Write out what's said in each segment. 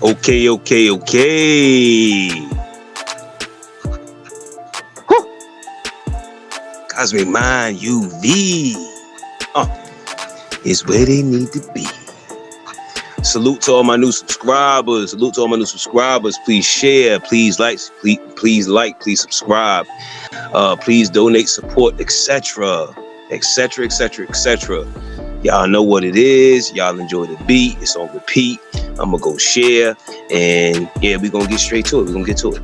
Okay. Whew. Cosmic Mind UV is where they need to be. Salute to all my new subscribers. Please share. Please like. Please subscribe. Please donate, support, etc. Y'all know what it is. Y'all enjoy the beat. It's on repeat. I'm gonna go share, and yeah, we're gonna get straight to it. We're gonna get to it.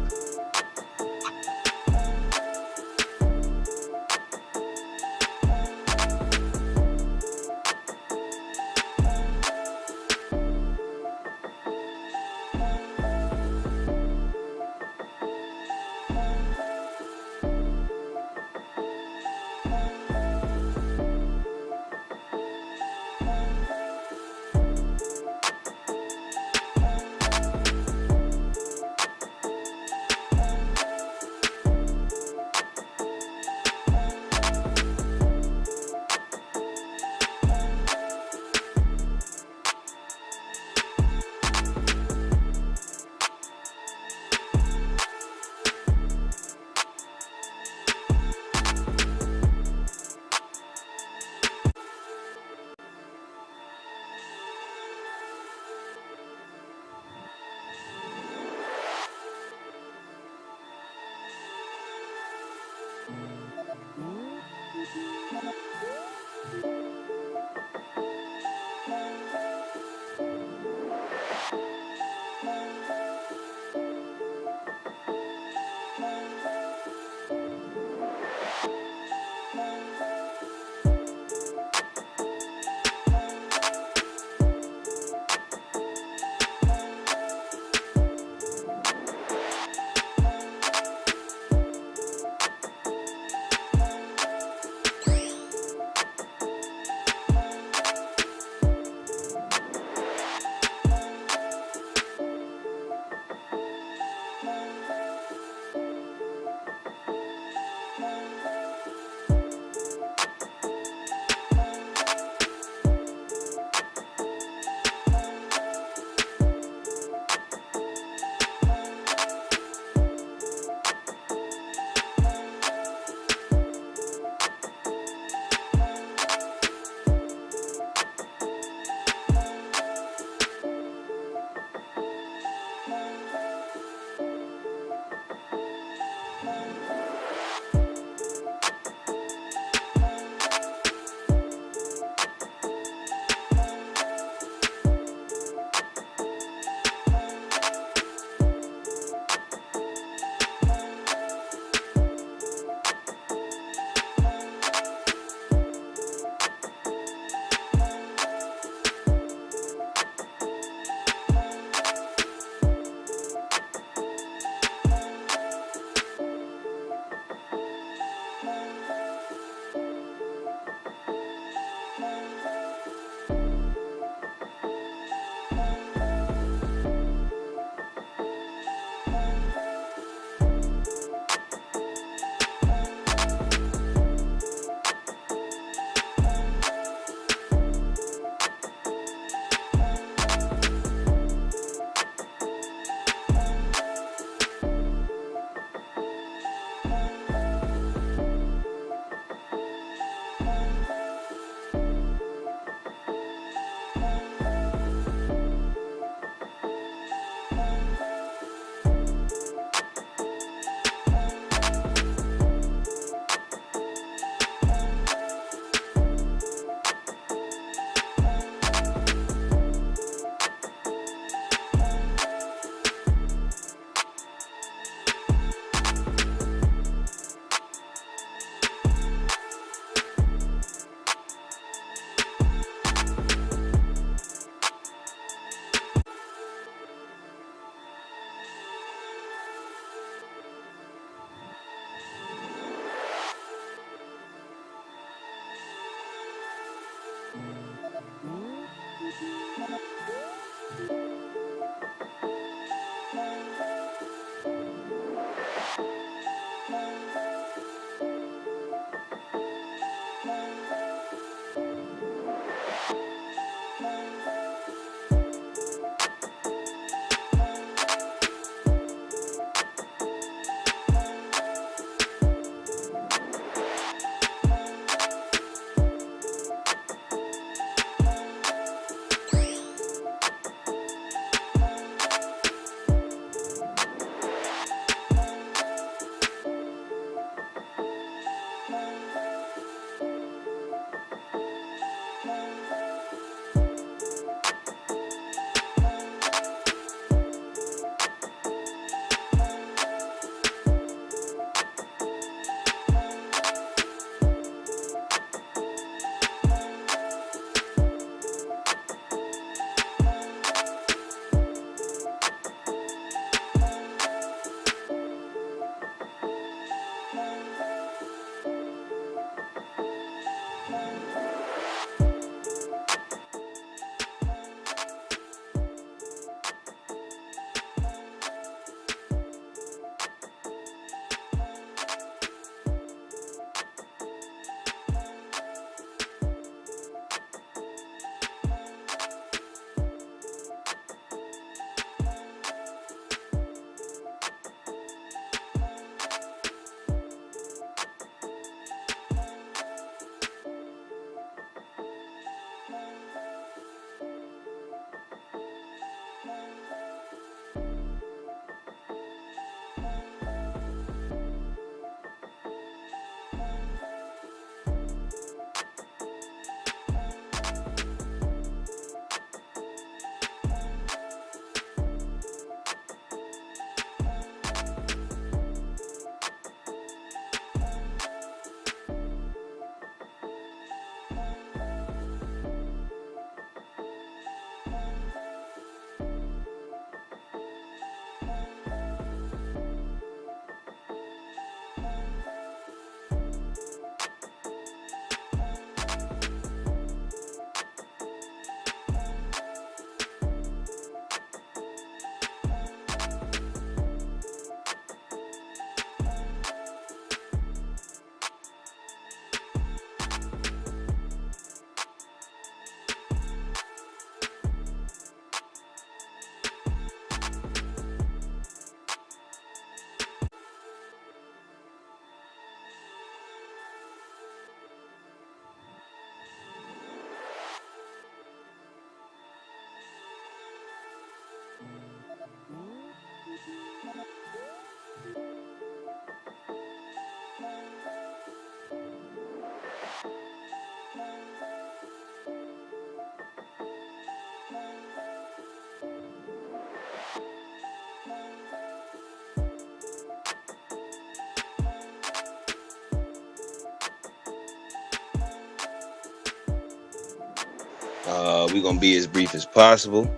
We're gonna be as brief as possible.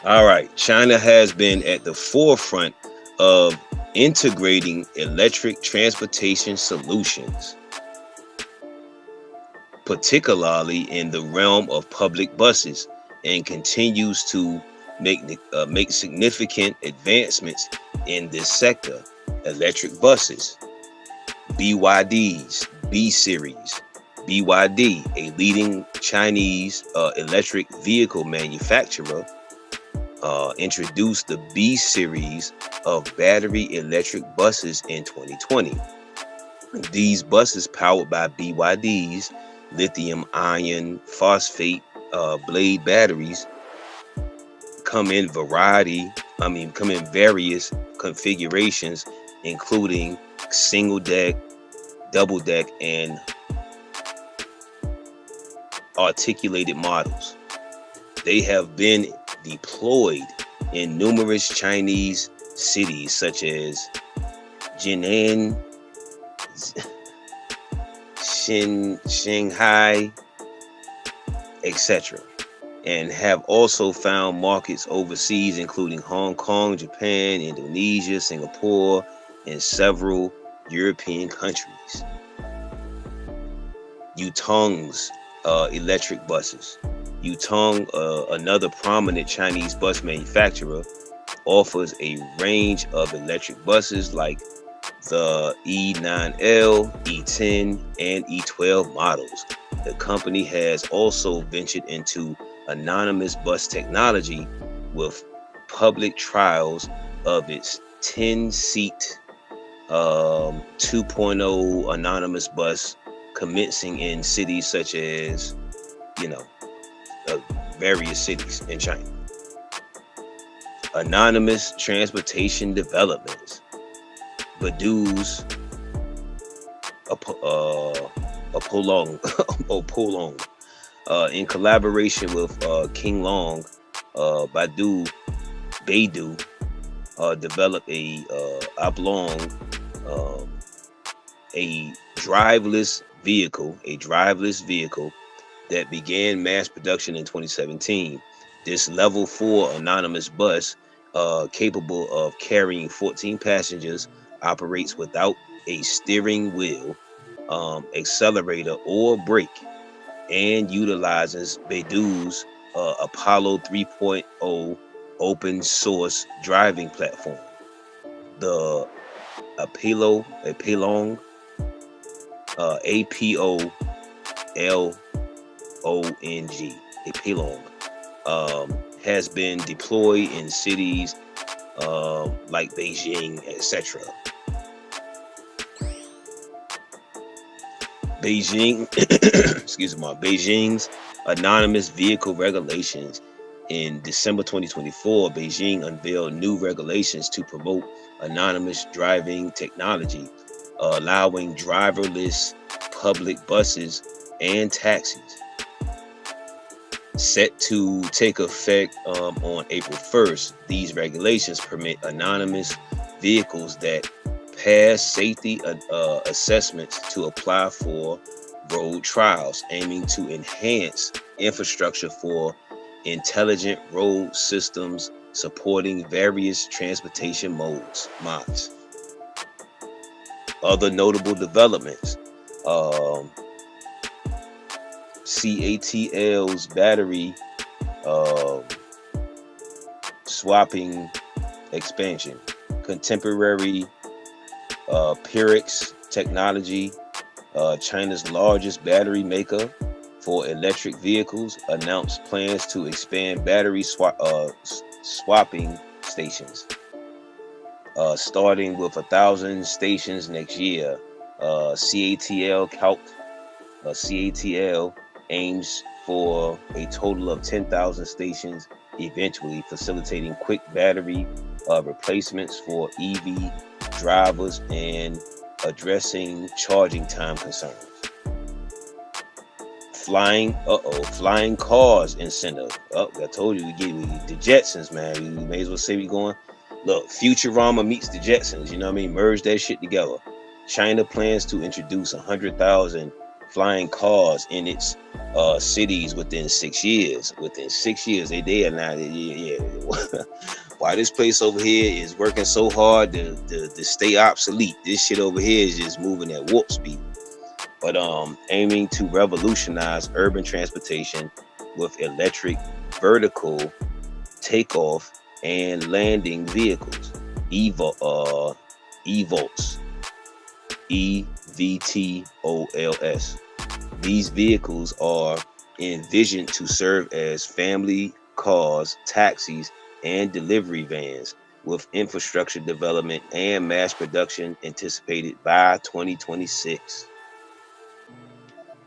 All right, China has been at the forefront of integrating electric transportation solutions, particularly in the realm of public buses, and continues to make significant advancements in this sector. Electric buses, BYDs, B series. BYD, a leading Chinese electric vehicle manufacturer, introduced the B series of battery electric buses in 2020. These buses, powered by BYD's lithium iron phosphate blade batteries, come in various configurations, including single deck, double deck, and articulated models. They have been deployed in numerous Chinese cities such as Jinan, Shanghai, etc., and have also found markets overseas, including Hong Kong, Japan, Indonesia, Singapore, and several European countries. Yutong's electric buses. Yutong, another prominent Chinese bus manufacturer, offers a range of electric buses like the E9L, E10, and E12 models. The company has also ventured into autonomous bus technology with public trials of its 10-seat 2.0 autonomous bus commencing in cities such as, various cities in China. Autonomous transportation developments. Baidu's Polong, in collaboration with King Long, Baidu developed a Oblong, a driverless vehicle that began mass production in 2017. This level 4 autonomous bus, capable of carrying 14 passengers, operates without a steering wheel, accelerator, or brake, and utilizes Baidu's Apollo 3.0 open source driving platform. The Apolong, Apolong, Apolong, has been deployed in cities like Beijing, etc. Beijing's autonomous vehicle regulations. In December 2024, Beijing unveiled new regulations to promote autonomous driving technology, allowing driverless public buses and taxis. Set to take effect on April 1st, these regulations permit autonomous vehicles that pass safety assessments to apply for road trials, aiming to enhance infrastructure for intelligent road systems supporting various transportation modes. Other notable developments. CATL's battery swapping expansion. Contemporary Pyrex technology, China's largest battery maker for electric vehicles, announced plans to expand battery swapping stations, starting with 1,000 stations next year. CATL aims for a total of 10,000 stations eventually, facilitating quick battery replacements for EV drivers and addressing charging time concerns. Flying cars incentive. I told you we get the Jetsons, man. We may as well say we going. Look, Futurama meets the Jetsons. You know what I mean? Merge that shit together. China plans to introduce 100,000 flying cars in its cities within 6 years. Within 6 years, they are now, yeah. Why this place over here is working so hard to stay obsolete. This shit over here is just moving at warp speed. But aiming to revolutionize urban transportation with electric vertical takeoff and landing vehicles, EVOLTs, EVTOLS. These vehicles are envisioned to serve as family cars, taxis, and delivery vans, with infrastructure development and mass production anticipated by 2026.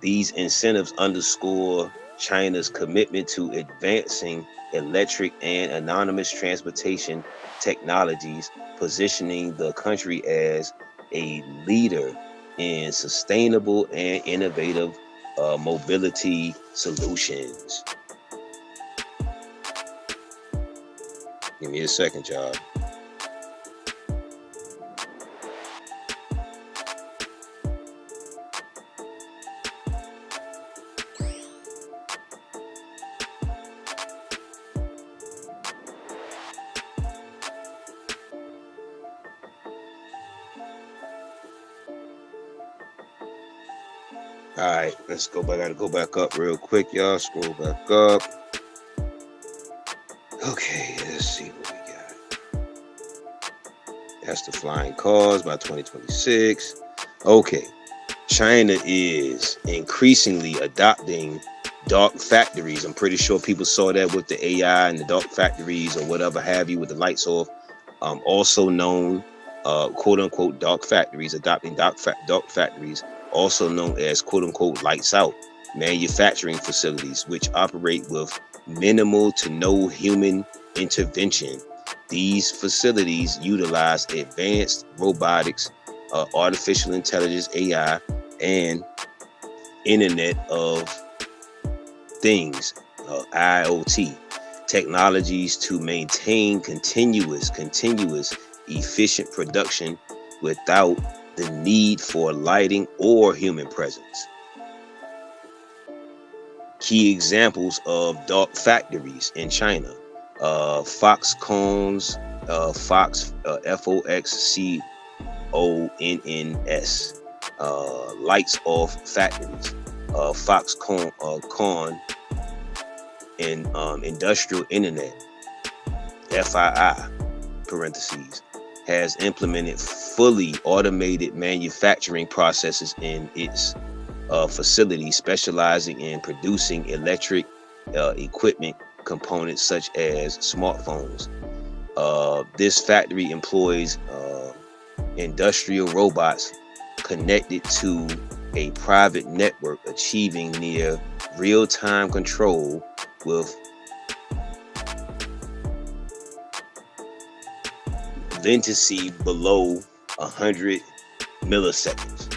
These incentives underscore China's commitment to advancing electric and autonomous transportation technologies, positioning the country as a leader in sustainable and innovative mobility solutions. Give me a second, y'all. All right, let's go back. I gotta go back up real quick, y'all. Scroll back up. Okay, let's see what we got. That's the flying cars by 2026. Okay, China is increasingly adopting dark factories. I'm pretty sure people saw that with the AI and the dark factories or whatever have you with the lights off. Also known, quote unquote, dark factories, adopting dark factories, also known as quote unquote lights out manufacturing facilities, which operate with minimal to no human intervention. These facilities utilize advanced robotics, artificial intelligence, AI, and Internet of Things, IoT technologies to maintain continuous, efficient production without the need for lighting or human presence. Key examples of dark factories in China: Foxconn's, Fox, FOXCONNS, lights off factories. Foxconn and Industrial Internet, FII, parentheses, has implemented fully automated manufacturing processes in its facilities, specializing in producing electric equipment components such as smartphones. This factory employs industrial robots connected to a private network, achieving near real-time control with latency below 100 milliseconds.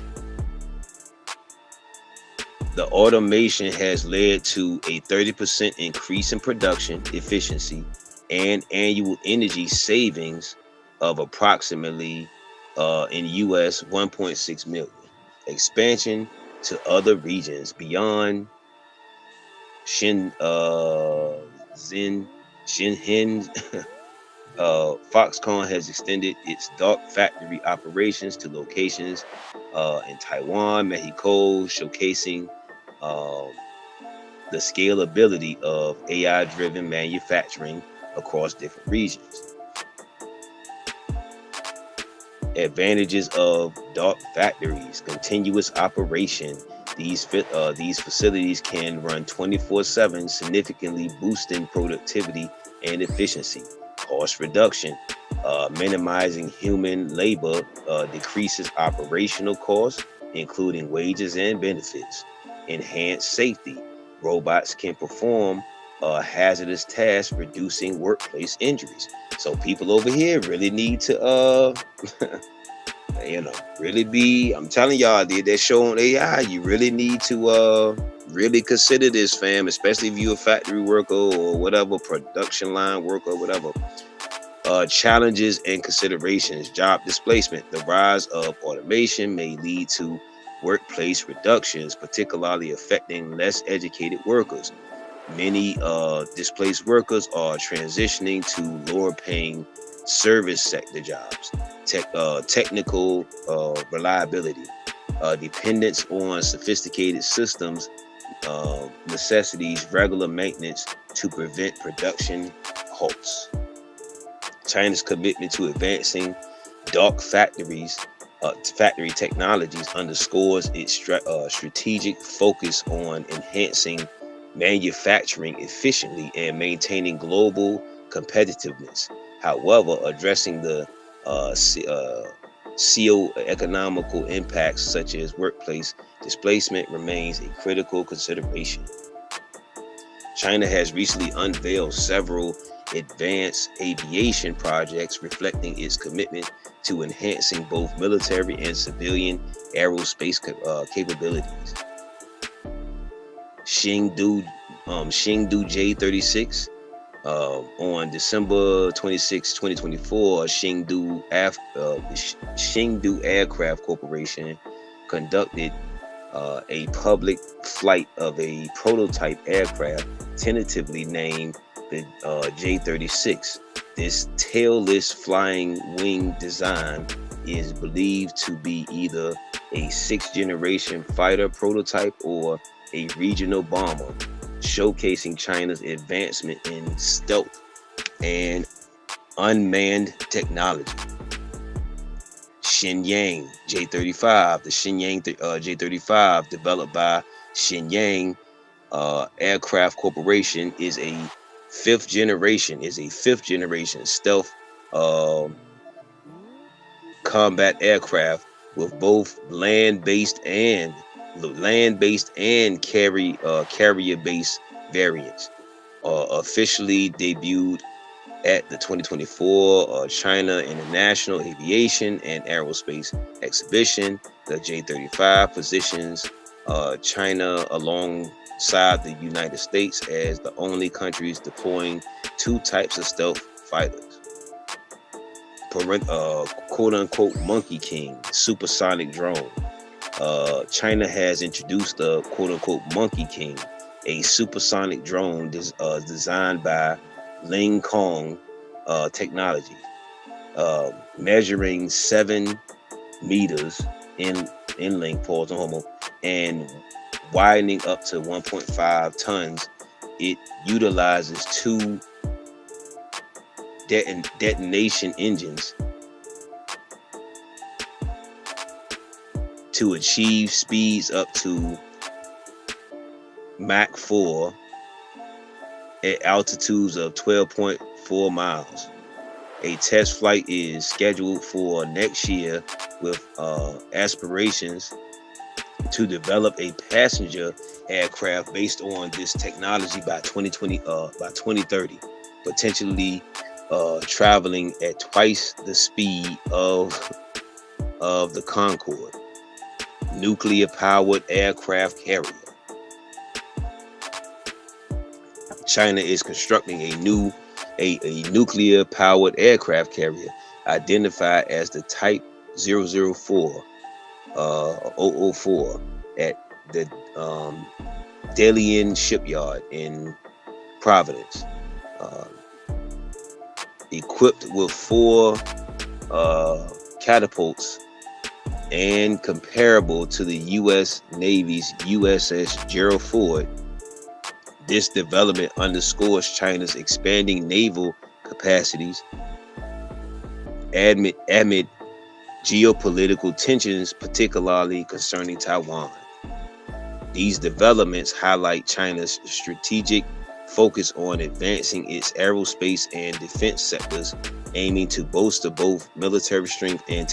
The automation has led to a 30% increase in production efficiency and annual energy savings of approximately in US 1.6 million. Expansion to other regions beyond Shenzhen. Foxconn has extended its dark factory operations to locations in Taiwan, Mexico, showcasing the scalability of AI-driven manufacturing across different regions. Advantages of dark factories: continuous operation. These facilities can run 24/7, significantly boosting productivity and efficiency. Cost reduction: minimizing human labor decreases operational costs, including wages and benefits. Enhanced safety: robots can perform hazardous tasks, reducing workplace injuries. So people over here really need to really be, I'm telling y'all, they're showing AI, you really need to really consider this, fam, especially if you're a factory worker or whatever, production line worker or whatever. Challenges and considerations: job displacement. The rise of automation may lead to workplace reductions, particularly affecting less educated workers. Many displaced workers are transitioning to lower paying service sector jobs, technical reliability, dependence on sophisticated systems, necessities regular maintenance to prevent production halts. China's commitment to advancing dark factory technologies underscores its strategic focus on enhancing manufacturing efficiently and maintaining global competitiveness. However, addressing the socio-economical impacts such as workplace displacement remains a critical consideration. China has recently unveiled several advanced aviation projects reflecting its commitment to enhancing both military and civilian aerospace capabilities. Chengdu J-36 on December 26, 2024, Chengdu Aircraft Corporation conducted a public flight of a prototype aircraft tentatively named the J-36. This tailless flying wing design is believed to be either a sixth-generation fighter prototype or a regional bomber, showcasing China's advancement in stealth and unmanned technology. Shenyang J-35. The Shenyang J-35, developed by Shenyang Aircraft Corporation, is a fifth generation stealth combat aircraft with both land-based and carrier-based variants. Officially debuted at the 2024 China International Aviation and Aerospace Exhibition. The J-35 positions China alongside the United States as the only countries deploying two types of stealth fighters. Quote-unquote Monkey King supersonic drone. China has introduced the quote-unquote Monkey King, a supersonic drone designed by Ling Kong Technology, measuring 7 meters in length, and widening up to 1.5 tons. It utilizes two detonation engines to achieve speeds up to Mach 4 at altitudes of 12.4 miles. A test flight is scheduled for next year with aspirations to develop a passenger aircraft based on this technology by 2030, potentially traveling at twice the speed of the Concorde. Nuclear-powered aircraft carrier. China is constructing a nuclear-powered aircraft carrier identified as the Type 004 at the Dalian shipyard in Providence, equipped with 4 catapults and comparable to the U.S. Navy's USS Gerald Ford. This development underscores China's expanding naval capacities amid geopolitical tensions, particularly concerning Taiwan. These developments highlight China's strategic focus on advancing its aerospace and defense sectors, aiming to bolster both military strength and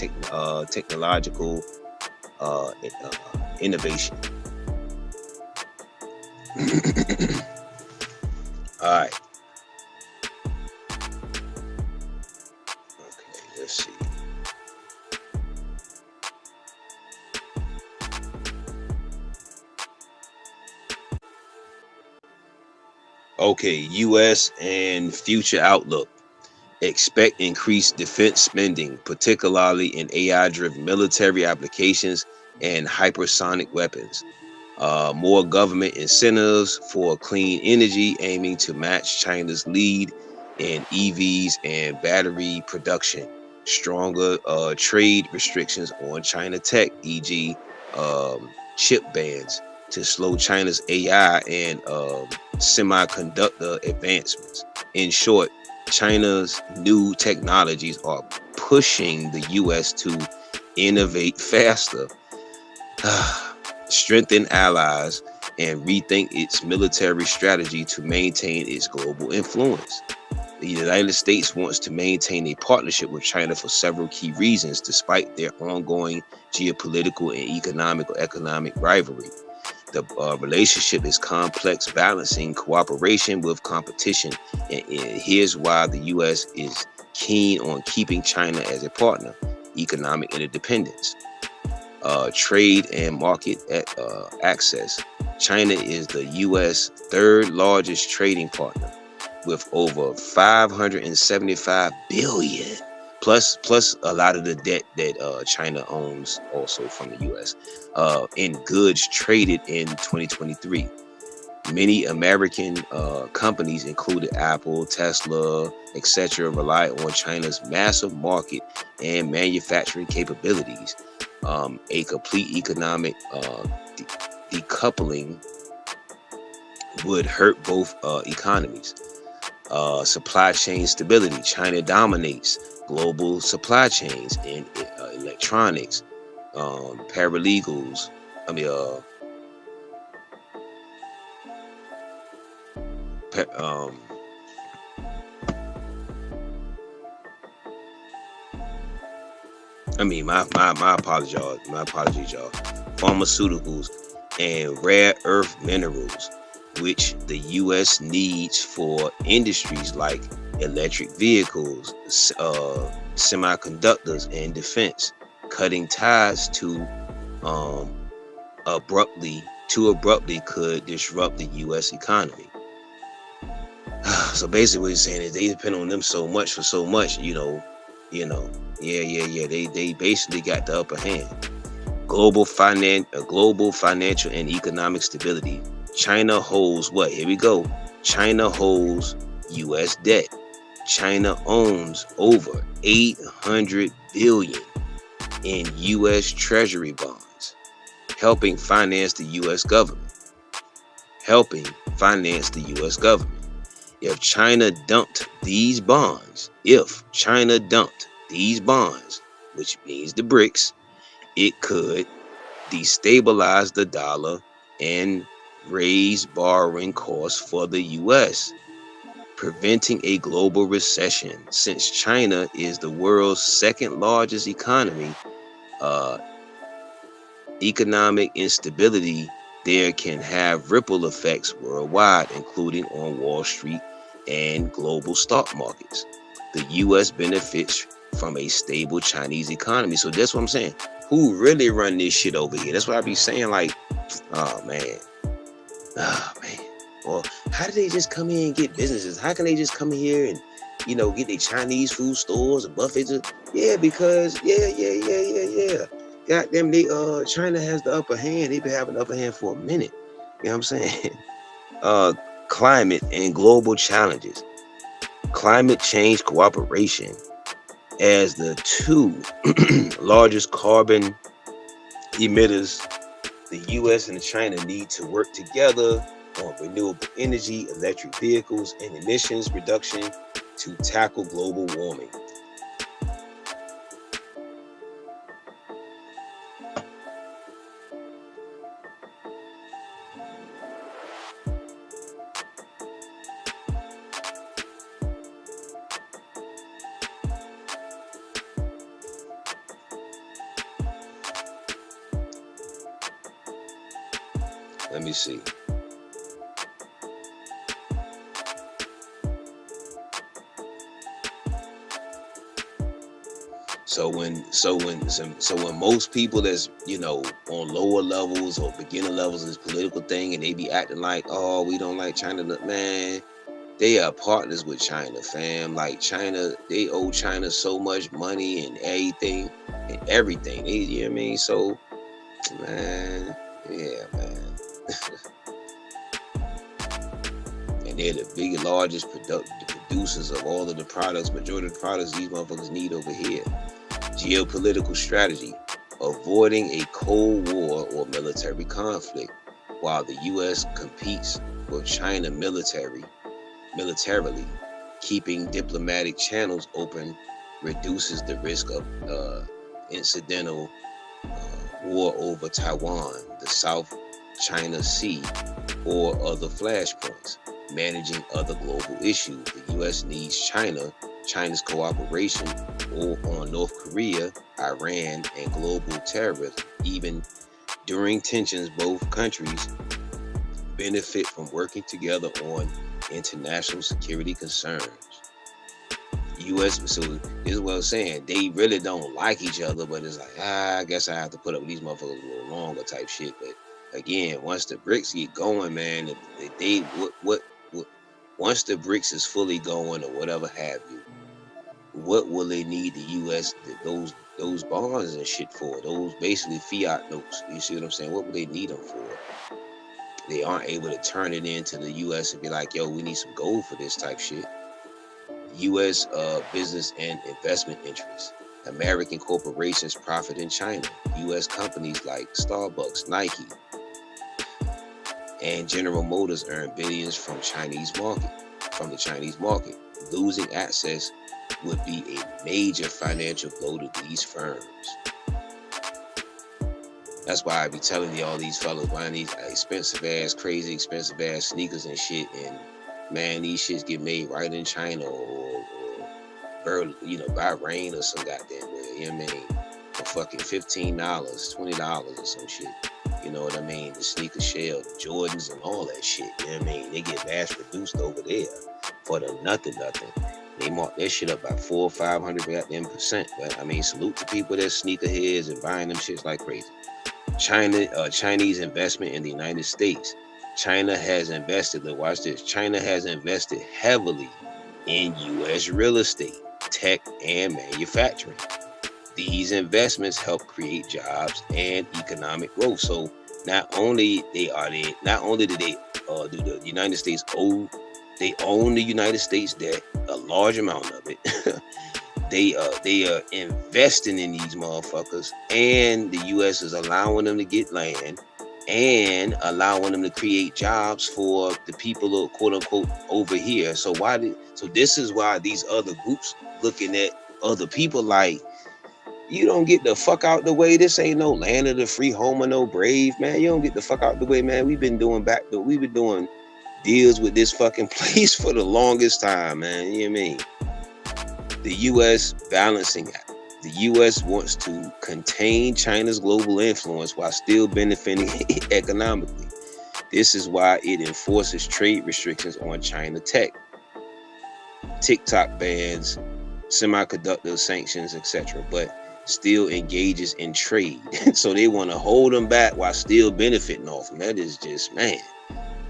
technological innovation. All right. Okay, let's see. Okay, U.S. and future outlook. Expect increased defense spending, particularly in AI-driven military applications, and hypersonic weapons. More government incentives for clean energy, aiming to match China's lead in EVs and battery production. Stronger trade restrictions on China tech, e.g., chip bans to slow China's AI and semiconductor advancements. In short, China's new technologies are pushing the U.S. to innovate faster, strengthen allies, and rethink its military strategy to maintain its global influence. The United States wants to maintain a partnership with China for several key reasons, despite their ongoing geopolitical and economic rivalry. The relationship is complex, balancing cooperation with competition, and here's why the U.S. is keen on keeping China as a partner: economic interdependence. Trade and market access. China is the U.S. third largest trading partner, with over 575 billion, plus a lot of the debt that China owns also from the U.S. In goods traded in 2023. Many American companies, including Apple, Tesla, etc., rely on China's massive market and manufacturing capabilities. A complete economic decoupling would hurt both economies. Supply chain stability. China dominates global supply chains in electronics, paralegals. My apologies, y'all. Pharmaceuticals and rare earth minerals, which the U.S. needs for industries like electric vehicles, semiconductors, and defense. Cutting ties too abruptly could disrupt the U.S. economy. So basically, what he's saying is they depend on them so much for so much, They basically got the upper hand. Global financial and economic stability. China holds what? Here we go. China holds U.S. debt. China owns over 800 billion in U.S. Treasury bonds, helping finance the U.S. government. If China dumped these bonds, which means the BRICS, it could destabilize the dollar and raise borrowing costs for the U.S., preventing a global recession. Since China is the world's second largest economy, economic instability there can have ripple effects worldwide, including on Wall Street and global stock markets. The U.S. benefits from a stable Chinese economy. So that's what I'm saying. Who really run this shit over here? That's what I be saying. Like, oh man. Well, how do they just come here and get businesses? How can they just come here and, get their Chinese food stores and buffets? Yeah, because goddamn, China has the upper hand. They've been having the upper hand for a minute. You know what I'm saying? Climate and global challenges. Climate change cooperation. As the two largest carbon emitters, the U.S. and China need to work together on renewable energy, electric vehicles, and emissions reduction to tackle global warming. Let me see. So when most people that's on lower levels or beginner levels of this political thing, and they be acting like, oh, we don't like China, man, they are partners with China, fam. Like China, they owe China so much money and everything. You know what I mean? So Man, yeah, man. And they're the biggest, largest producers of all of the products, majority of the products these motherfuckers need over here. Geopolitical strategy: avoiding a Cold War or military conflict. While the U.S. competes with China militarily, keeping diplomatic channels open reduces the risk of incidental war over Taiwan, the South China Sea, or other flashpoints. Managing other global issues. The U.S. needs China's cooperation on North Korea, Iran, and global terrorism. Even during tensions, both countries benefit from working together on international security concerns. U.S. So this is what I'm saying. They really don't like each other, but it's like, I guess I have to put up with these motherfuckers a little longer type shit. But again, once the BRICS get going, man, once the BRICS is fully going or whatever have you, what will they need the U.S. those bonds and shit for? Those basically fiat notes. You see what I'm saying? What would they need them for? They aren't able to turn it into the U.S. and be like, yo, we need some gold for this type shit. U.S. Business and investment interests. American corporations profit in China. U.S. companies like Starbucks, Nike, and General Motors earn billions from the Chinese market. Losing access would be a major financial blow to these firms. That's why I be telling you all these fellas buying these crazy expensive ass sneakers and shit, and man, these shits get made right in China or Bahrain or some goddamn way. You know what I mean? For fucking $15, $20 or some shit. You know what I mean? The sneaker shell, the Jordans and all that shit. You know what I mean? They get mass produced over there for the nothing. They mark that shit up by 400 or 500 goddamn percent. But I mean, salute to people that sneakerheads and buying them shits like crazy. Chinese investment in the United States. China has invested heavily in U.S. real estate, tech, and manufacturing. These investments help create jobs and economic growth. So not only do the United States own the United States debt, a large amount of it. They are investing in these motherfuckers, and the U.S. is allowing them to get land and allowing them to create jobs for the people who, quote unquote, over here. So this is why these other groups looking at other people like, you don't get the fuck out the way. This ain't no land of the free, home of no brave, man. You don't get the fuck out the way, man. We've been doing deals with this fucking place for the longest time, man. You know what I mean? The U.S. balancing act. The U.S. wants to contain China's global influence while still benefiting economically. This is why it enforces trade restrictions on China tech, TikTok bans, semiconductor sanctions, etc., but still engages in trade. So they want to hold them back while still benefiting off them. That is just, man.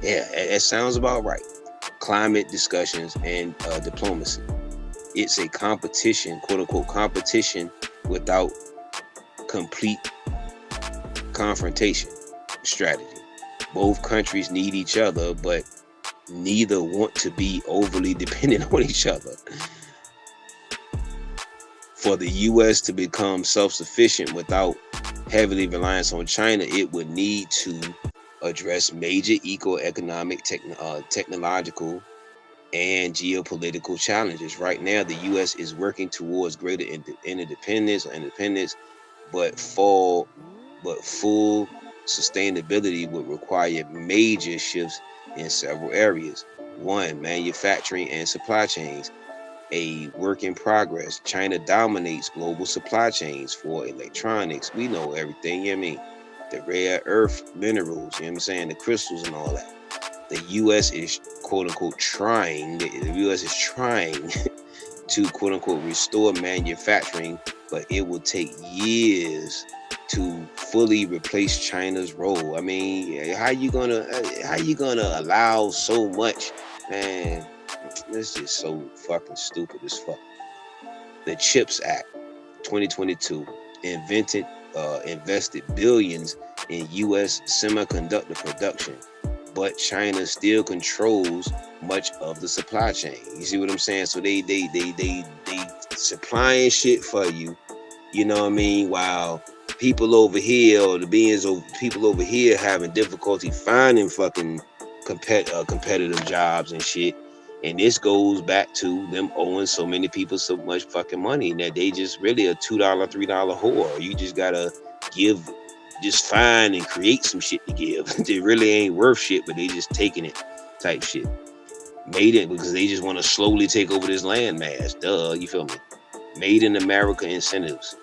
Yeah, that sounds about right. Climate discussions and diplomacy. It's a competition, quote unquote, competition without complete confrontation strategy. Both countries need each other, but neither want to be overly dependent on each other. For the U.S. to become self-sufficient without heavily reliance on China, it would need to address major economic, technological, and geopolitical challenges. Right now, the U.S. is working towards greater independence, but full sustainability would require major shifts in several areas. 1, manufacturing and supply chains. A work in progress. China dominates global supply chains for electronics. We know everything, you know what I mean? The rare earth minerals, you know what I'm saying? The crystals and all that. The U.S. is, quote unquote, trying to, quote unquote, restore manufacturing, but it will take years to fully replace China's role. I mean, how you gonna allow so much, man? This is so fucking stupid as fuck. The CHIPS Act, 2022, invested billions in U.S. semiconductor production, but China still controls much of the supply chain. You see what I'm saying? So they supplying shit for you. You know what I mean? While people over here, or the beings of people over here, having difficulty finding fucking competitive jobs and shit. And this goes back to them owing so many people so much fucking money that they just really a $2, $3 whore. You just gotta just find and create some shit to give. They really ain't worth shit, but they just taking it type shit. Made it because they just want to slowly take over this land mass. Duh, you feel me? Made in America incentives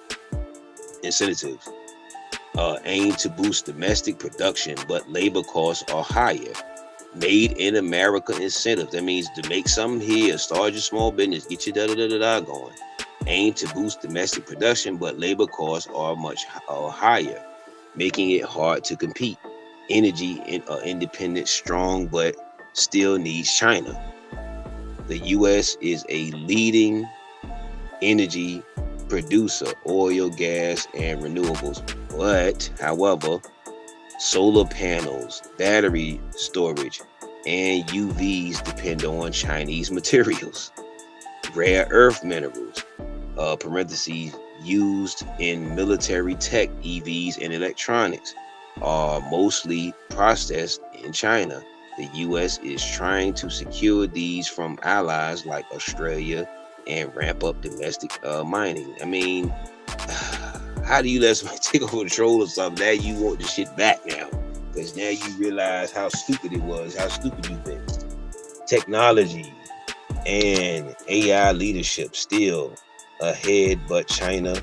aim to boost domestic production, but labor costs are higher. Made in America incentives. That means to make something here, start your small business, get your da-da-da-da-da going. Aim to boost domestic production, but labor costs are much higher, making it hard to compete. Energy independent, strong, but still needs China. The U.S. is a leading energy producer, oil, gas, and renewables. But, however, solar panels, battery storage, and UVs depend on Chinese materials. Rare earth minerals, parentheses, used in military tech, EVs, and electronics, are mostly processed in China. The U.S. is trying to secure these from allies like Australia and ramp up domestic mining. I mean, how do you let somebody take over control of something? Now you want the shit back now. Because now you realize how stupid it was, how stupid you've been. Technology and AI leadership still ahead, but China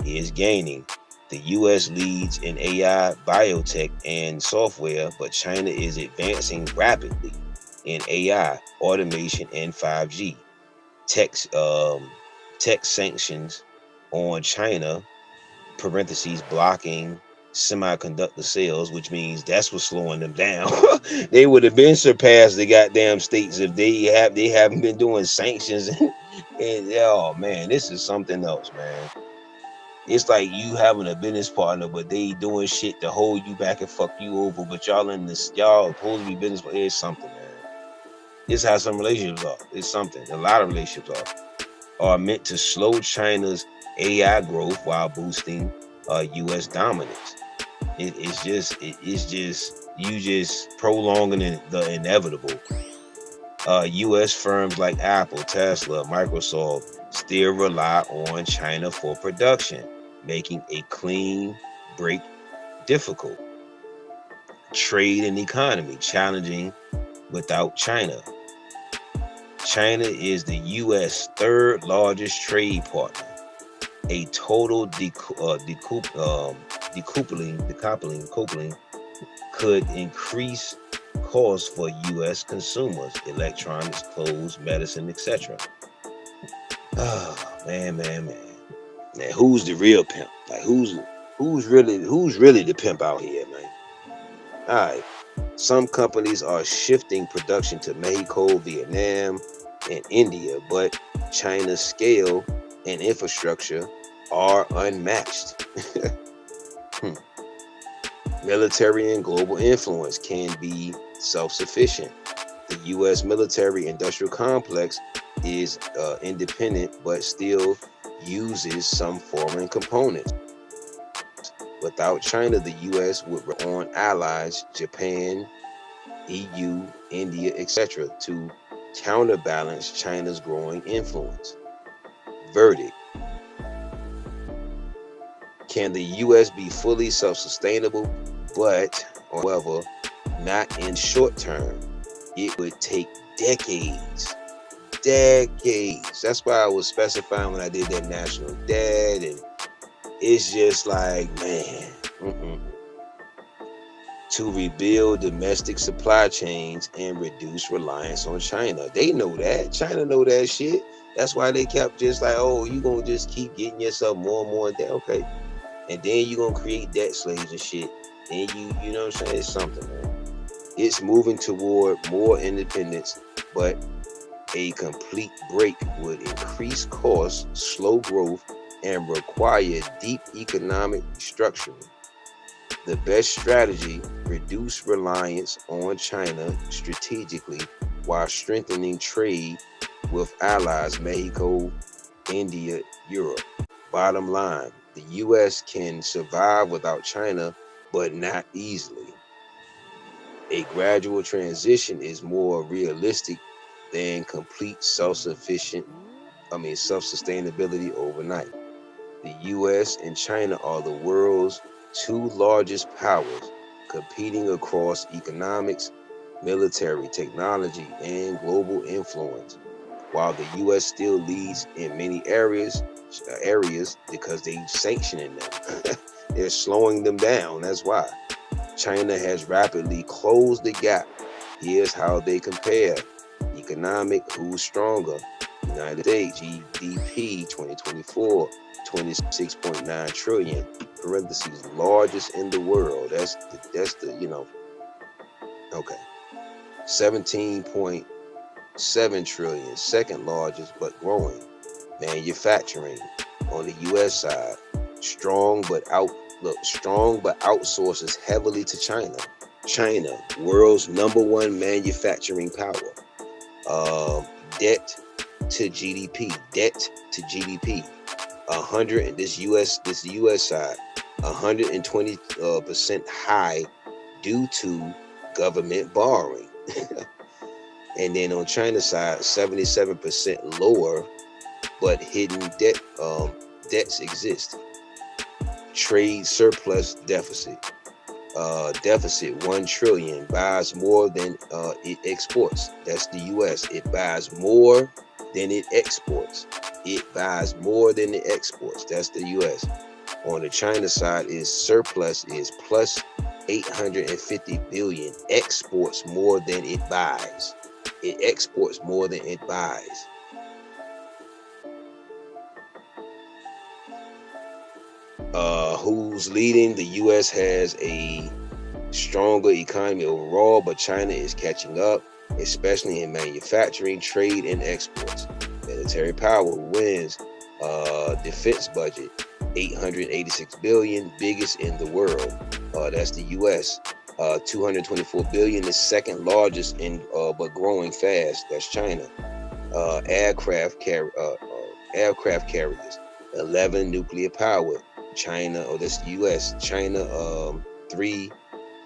is gaining. The U.S. leads in AI, biotech, and software, but China is advancing rapidly in AI, automation, and 5G. Tech sanctions on China, parentheses, blocking semiconductor sales, which means that's what's slowing them down. They would have been surpassed the goddamn states if they haven't been doing sanctions. And oh man, this is something else, man. It's like you having a business partner, but they doing shit to hold you back and fuck you over. But y'all supposed to be business partners. It's something, man. This is how some relationships are. It's something. A lot of relationships are meant to slow China's AI growth while boosting U.S. dominance. It's just you just prolonging the inevitable. U.S. firms like Apple, Tesla, Microsoft still rely on China for production, making a clean break difficult. Trade and economy challenging without China. China is the U.S. third largest trade partner. A total decoupling could increase costs for U.S. consumers, electronics, clothes, medicine, etc. Oh man. Now who's the real pimp? Like who's really the pimp out here, man? All right. Some companies are shifting production to Mexico, Vietnam, and India, but China's scale and infrastructure are unmatched. Military and global influence can be self-sufficient. The U.S. military-industrial complex is independent, but still uses some foreign components. Without China, the U.S. would rely on allies, Japan, EU, India, etc., to counterbalance China's growing influence. Verdict: can the U.S. be fully self-sustainable? But, however, not in short term. It would take decades. That's why I was specifying when I did that national debt, and it's just like, man, to rebuild domestic supply chains and reduce reliance on China. They know that. China know that shit. That's why they kept just like, oh, you gonna just keep getting yourself more and more debt, okay? And then you gonna create debt slaves and shit. And you know what I'm saying? It's something, man. It's moving toward more independence, but a complete break would increase costs, slow growth, and require deep economic restructuring. The best strategy: reduce reliance on China strategically while strengthening trade with allies Mexico, India, Europe. Bottom line: the US can survive without China, but not easily. A gradual transition is more realistic than complete self-sustainability overnight. The US and China are the world's two largest powers, competing across economics, military technology, and global influence. While the US still leads in many areas because they sanctioning them. They're slowing them down. That's why. China has rapidly closed the gap. Here's how they compare. Economic: who's stronger? United States GDP 2024, 26.9 trillion, parentheses, largest in the world. That's the okay. 17.7 trillion, second largest but growing. Manufacturing on the US side, strong but outsources heavily to China. China, world's number one manufacturing power. Debt to GDP. Debt to GDP. 100. This US side. 120% high due to government borrowing. And then on China side, 77% lower, but hidden debts exist. Trade surplus deficit. Deficit 1 trillion, buys more than it exports. That's the US. It buys more than it exports. It buys more than it exports. That's the US. On the China side, is surplus is plus 850 billion. Exports more than it buys. It exports more than it buys. Who's leading? The US has a stronger economy overall, but China is catching up, especially in manufacturing, trade, and exports. Military power: who wins? Defense budget, 886 billion, biggest in the world. That's the US. 224 billion is second largest but growing fast. That's China. Aircraft carriers, 11 nuclear power. China, that's the US. China, 3,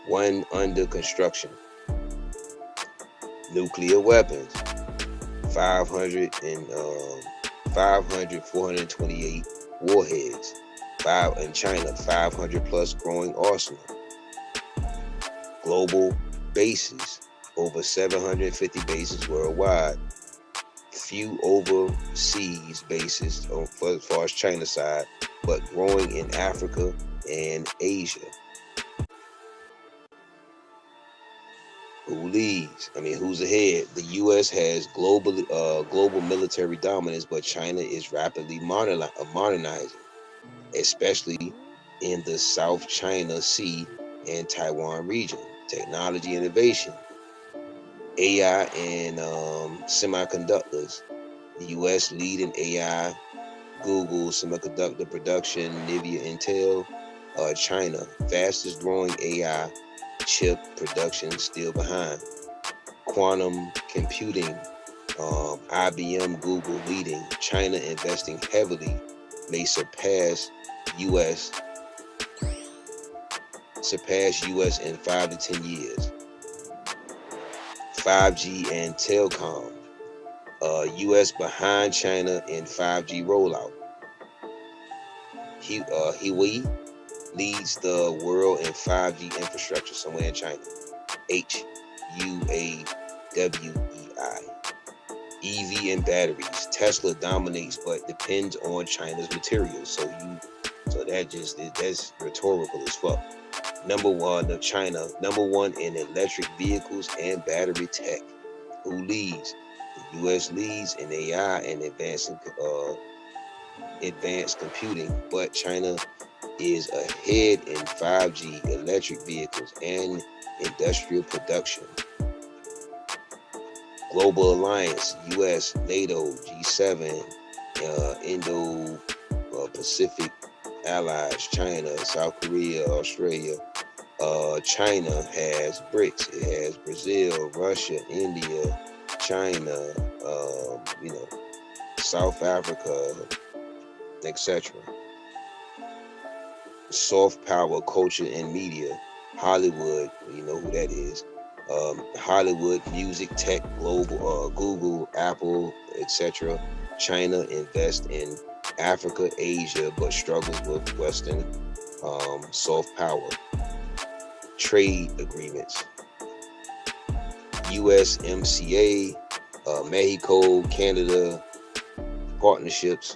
1 under construction. Nuclear weapons, 428 warheads. In China, 500 plus, growing arsenal. Global bases, over 750 bases worldwide. Few overseas bases as far as China side, but growing in Africa and Asia. Who leads? Who's ahead? The U.S. has global military dominance, but China is rapidly modernizing, especially in the South China Sea and Taiwan region. Technology innovation, AI and semiconductors. The U.S. lead in AI, Google, semiconductor production, NVIDIA, Intel. China, fastest growing AI chip production, still behind. Quantum computing, IBM, Google leading. China investing heavily, may surpass US in 5 to 10 years. 5G and telecom. US behind China in 5G rollout. Huawei leads the world in 5G infrastructure, somewhere in China. HUAWEI. EV and batteries. Tesla dominates but depends on China's materials. So that's rhetorical as fuck. Number one in electric vehicles and battery tech. Who leads? The US leads in AI and advanced computing, but China is ahead in 5G, electric vehicles, and industrial production. Global alliance: US, NATO, G7, Pacific allies, China, South Korea, Australia. China has BRICS. It has Brazil, Russia, India, China, South Africa, etc. Soft power, culture, and media. Hollywood, you know who that is. Hollywood, music, tech, global, Google, Apple, etc. China invests in Africa, Asia, but struggles with Western soft power. Trade agreements. USMCA, Mexico, Canada, partnerships.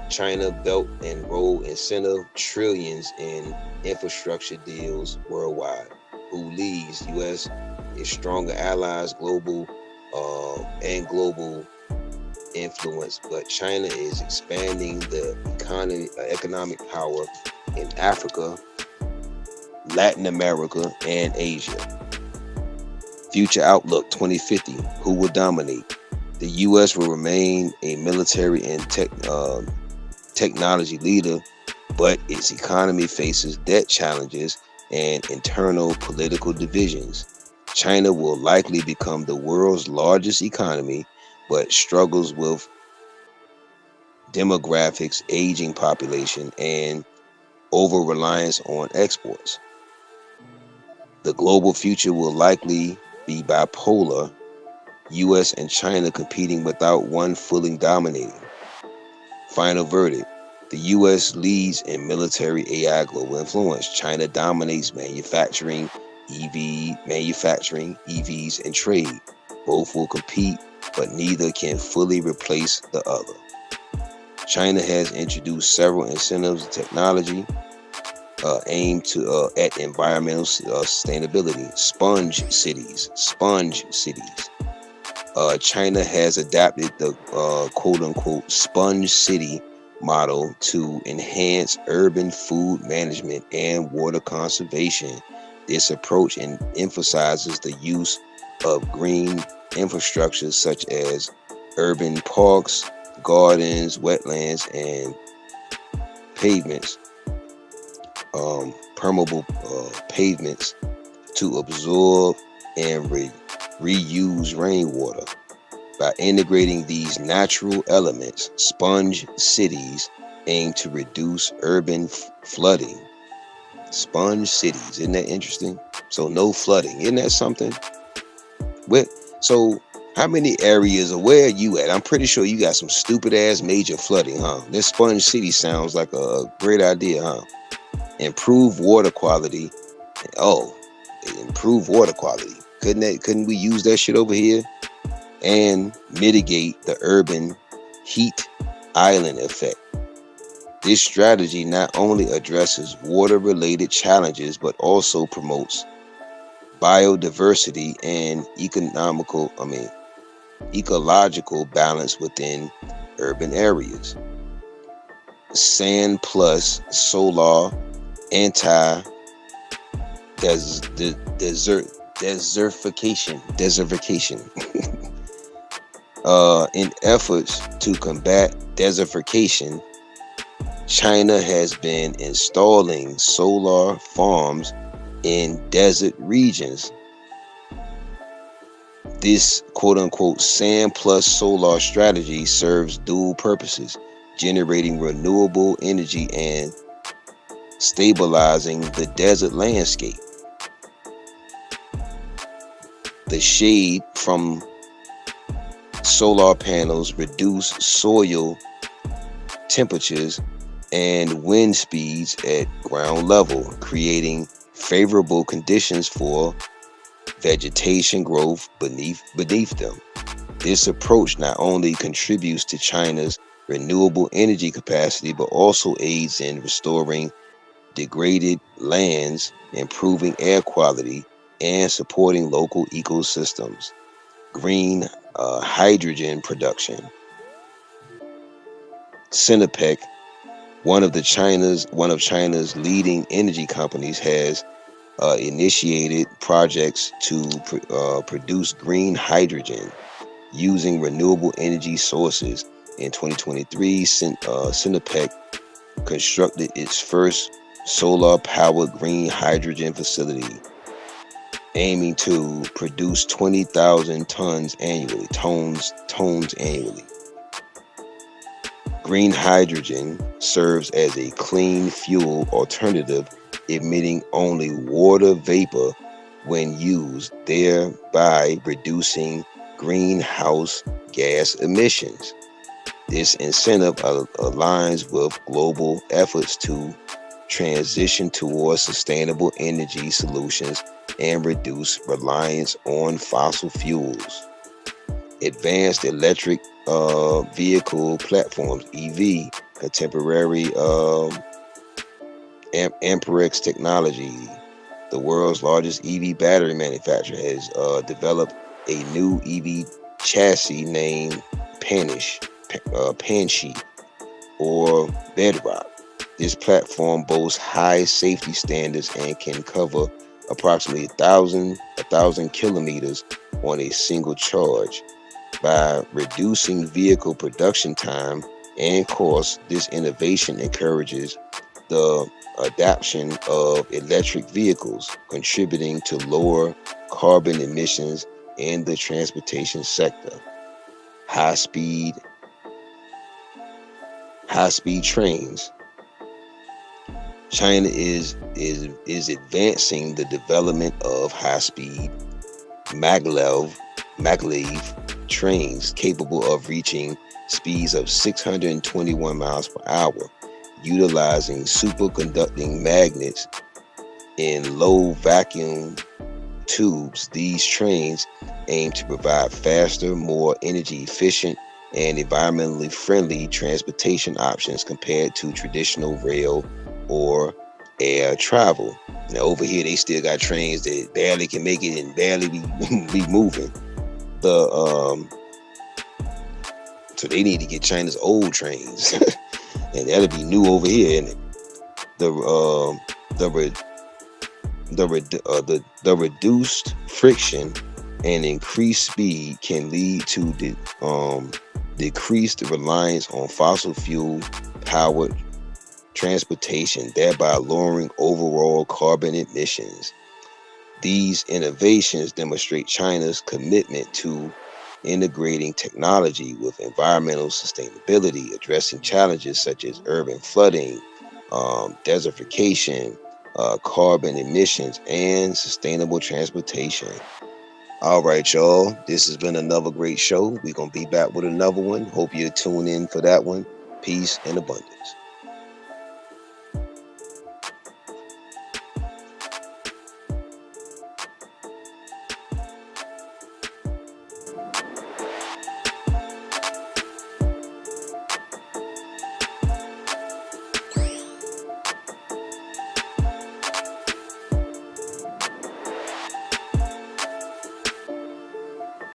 China Belt and Road Incentive, trillions in infrastructure deals worldwide. Who leads? U.S. is stronger allies, global influence, but China is expanding the economic power in Africa, Latin America, and Asia. Future outlook 2050. Who will dominate? The U.S. will remain a military and technology leader, but its economy faces debt challenges and internal political divisions. China will likely become the world's largest economy, but struggles with demographics, aging population, and over-reliance on exports. The global future will likely be bipolar, U.S. and China competing without one fully dominating. Final verdict. The U.S. leads in military AI global influence. China dominates manufacturing, EVs, and trade. Both will compete, but neither can fully replace the other. China has introduced several incentives and technology aimed at environmental sustainability. Sponge cities. China has adapted the quote-unquote sponge city model to enhance urban food management and water conservation. This approach emphasizes the use of green infrastructure such as urban parks, gardens, wetlands, and pavements, permeable pavements to absorb and reuse rainwater. By integrating these natural elements, sponge cities aim to reduce urban flooding. Sponge cities, isn't that interesting? So no flooding, isn't that something? So how many areas, or where are you at? I'm pretty sure you got some stupid ass major flooding, huh? This sponge city sounds like a great idea, huh? Improve water quality. Oh, improve water quality. Couldn't we use that shit over here? And mitigate the urban heat island effect. This strategy not only addresses water-related challenges, but also promotes biodiversity and ecological balance within urban areas. Sand plus solar desertification. In efforts to combat desertification, China has been installing solar farms in desert regions. This quote-unquote sand plus solar strategy serves dual purposes, generating renewable energy and stabilizing the desert landscape. The shade from solar panels reduce soil temperatures and wind speeds at ground level, creating favorable conditions for vegetation growth beneath them. This approach not only contributes to China's renewable energy capacity, but also aids in restoring degraded lands, improving air quality, and supporting local ecosystems. Green hydrogen production. Sinopec, one of China's leading energy companies, has initiated projects to produce green hydrogen using renewable energy sources. In 2023, Sinopec constructed its first solar-powered green hydrogen facility, aiming to produce 20,000 tons annually. Green hydrogen serves as a clean fuel alternative, emitting only water vapor when used, thereby reducing greenhouse gas emissions. This incentive aligns with global efforts to transition towards sustainable energy solutions and reduce reliance on fossil fuels. Advanced electric vehicle platforms, EV, contemporary Amperex technology, the world's largest EV battery manufacturer, has developed a new EV chassis named Panshi or Bedrock. This platform boasts high safety standards and can cover approximately 1,000 kilometers on a single charge. By reducing vehicle production time and cost, this innovation encourages the adoption of electric vehicles, contributing to lower carbon emissions in the transportation sector. High-speed trains. China is advancing the development of high-speed maglev trains capable of reaching speeds of 621 miles per hour, utilizing superconducting magnets in low vacuum tubes. These trains aim to provide faster, more energy efficient, and environmentally friendly transportation options compared to traditional rail or air travel. Now over here they still got trains that barely can make it and barely be moving. So they need to get China's old trains, and that'll be new over here. And the reduced friction and increased speed can lead to decreased reliance on fossil fuel powered transportation, thereby lowering overall carbon emissions. These innovations demonstrate China's commitment to integrating technology with environmental sustainability, addressing challenges such as urban flooding, desertification, carbon emissions, and sustainable transportation. All right, y'all. This has been another great show. We're going to be back with another one. Hope you tune in for that one. Peace and abundance.